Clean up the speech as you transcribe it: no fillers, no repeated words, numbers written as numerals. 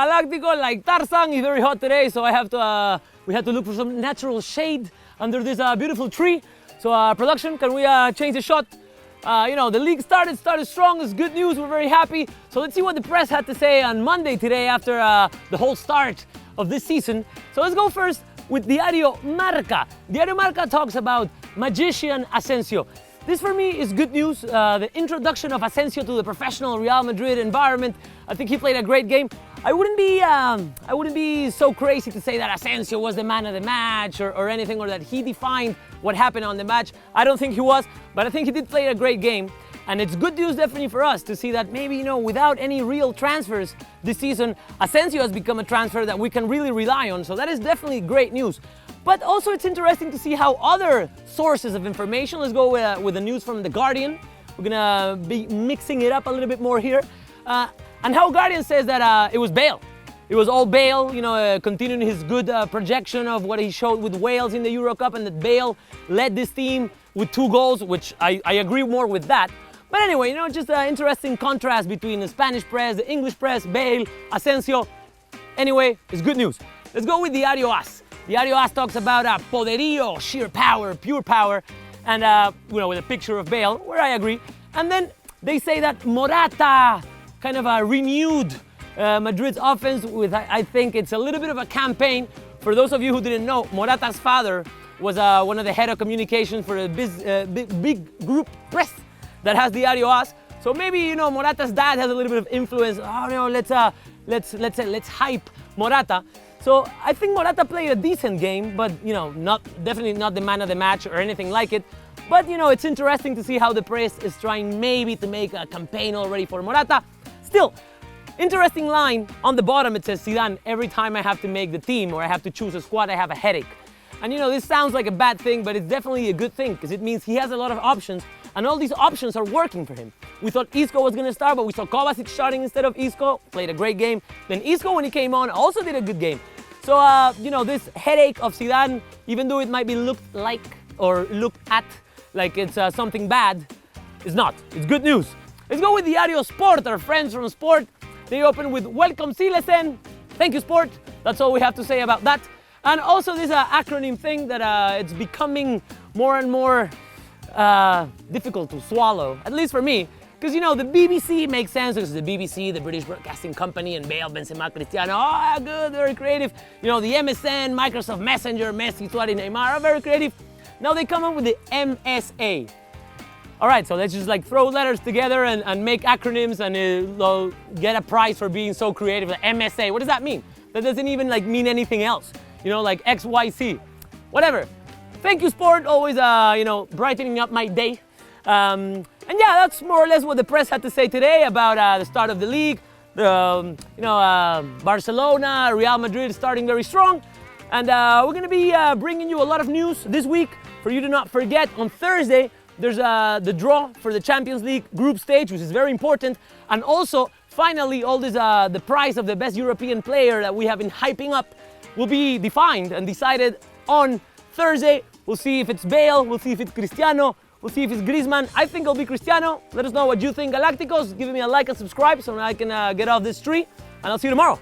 Galacticos, like Tarzan, is very hot today, so we had to look for some natural shade under this beautiful tree. So production, can we change the shot? The league started strong. It's good news. We're very happy. So let's see what the press had to say on Monday today after the whole start of this season. So let's go first with Diario Marca. Diario Marca talks about magician Asensio. This for me is good news. The introduction of Asensio to the professional Real Madrid environment. I think he played a great game. I wouldn't be so crazy to say that Asensio was the man of the match or anything, or that he defined what happened on the match. I don't think he was, but I think he did play a great game. And it's good news definitely for us to see that maybe, without any real transfers this season, Asensio has become a transfer that we can really rely on. So that is definitely great news. But also it's interesting to see how other sources of information, let's go with the news from The Guardian. We're gonna be mixing it up a little bit more here. And how Guardian says that it was Bale. It was all Bale, continuing his good projection of what he showed with Wales in the Euro Cup, and that Bale led this team with 2 goals, which I agree more with that. But anyway, just an interesting contrast between the Spanish press, the English press, Bale, Asensio. Anyway, it's good news. Let's go with Diario AS. Diario AS talks about poderío, sheer power, pure power, and with a picture of Bale, where I agree. And then they say that Morata kind of renewed Madrid's offense with, I think it's a little bit of a campaign. For those of you who didn't know, Morata's father was one of the head of communications for a big group press that has Diario AS. So maybe, Morata's dad has a little bit of influence. Let's hype Morata. So I think Morata played a decent game, but definitely not the man of the match or anything like it. But it's interesting to see how the press is trying maybe to make a campaign already for Morata. Still, interesting line on the bottom. It says, Zidane, every time I have to make the team or I have to choose a squad, I have a headache. And this sounds like a bad thing, but it's definitely a good thing because it means he has a lot of options, and all these options are working for him. We thought Isco was going to start, but we saw Kovacic starting instead of Isco, played a great game. Then Isco, when he came on, also did a good game. So, this headache of Zidane, even though it might be looked like or looked at like it's something bad, is not. It's good news. Let's go with Diario Sport, our friends from Sport. They open with Welcome Silesen. Thank you, Sport. That's all we have to say about that. And also this acronym thing that it's becoming more and more difficult to swallow, at least for me. Because, the BBC makes sense because the BBC, the British Broadcasting Company, and Bale, Benzema, Cristiano, good, very creative. The MSN, Microsoft Messenger, Messi, Suarez, Neymar are very creative. Now they come up with the MSA. All right, so let's just throw letters together and make acronyms and get a prize for being so creative. The MSA, what does that mean? That doesn't even mean anything else. Like XYZ, whatever. Thank you, Sport, always, brightening up my day. And yeah, that's more or less what the press had to say today about the start of the league. Barcelona, Real Madrid starting very strong. And we're going to be bringing you a lot of news this week. For you to not forget, on Thursday, there's the draw for the Champions League group stage, which is very important. And also, finally, all this the prize of the best European player that we have been hyping up will be defined and decided on Thursday. We'll see if it's Bale, we'll see if it's Cristiano, we'll see if it's Griezmann. I think it'll be Cristiano. Let us know what you think, Galacticos. Give me a like and subscribe so I can get off this tree. And I'll see you tomorrow.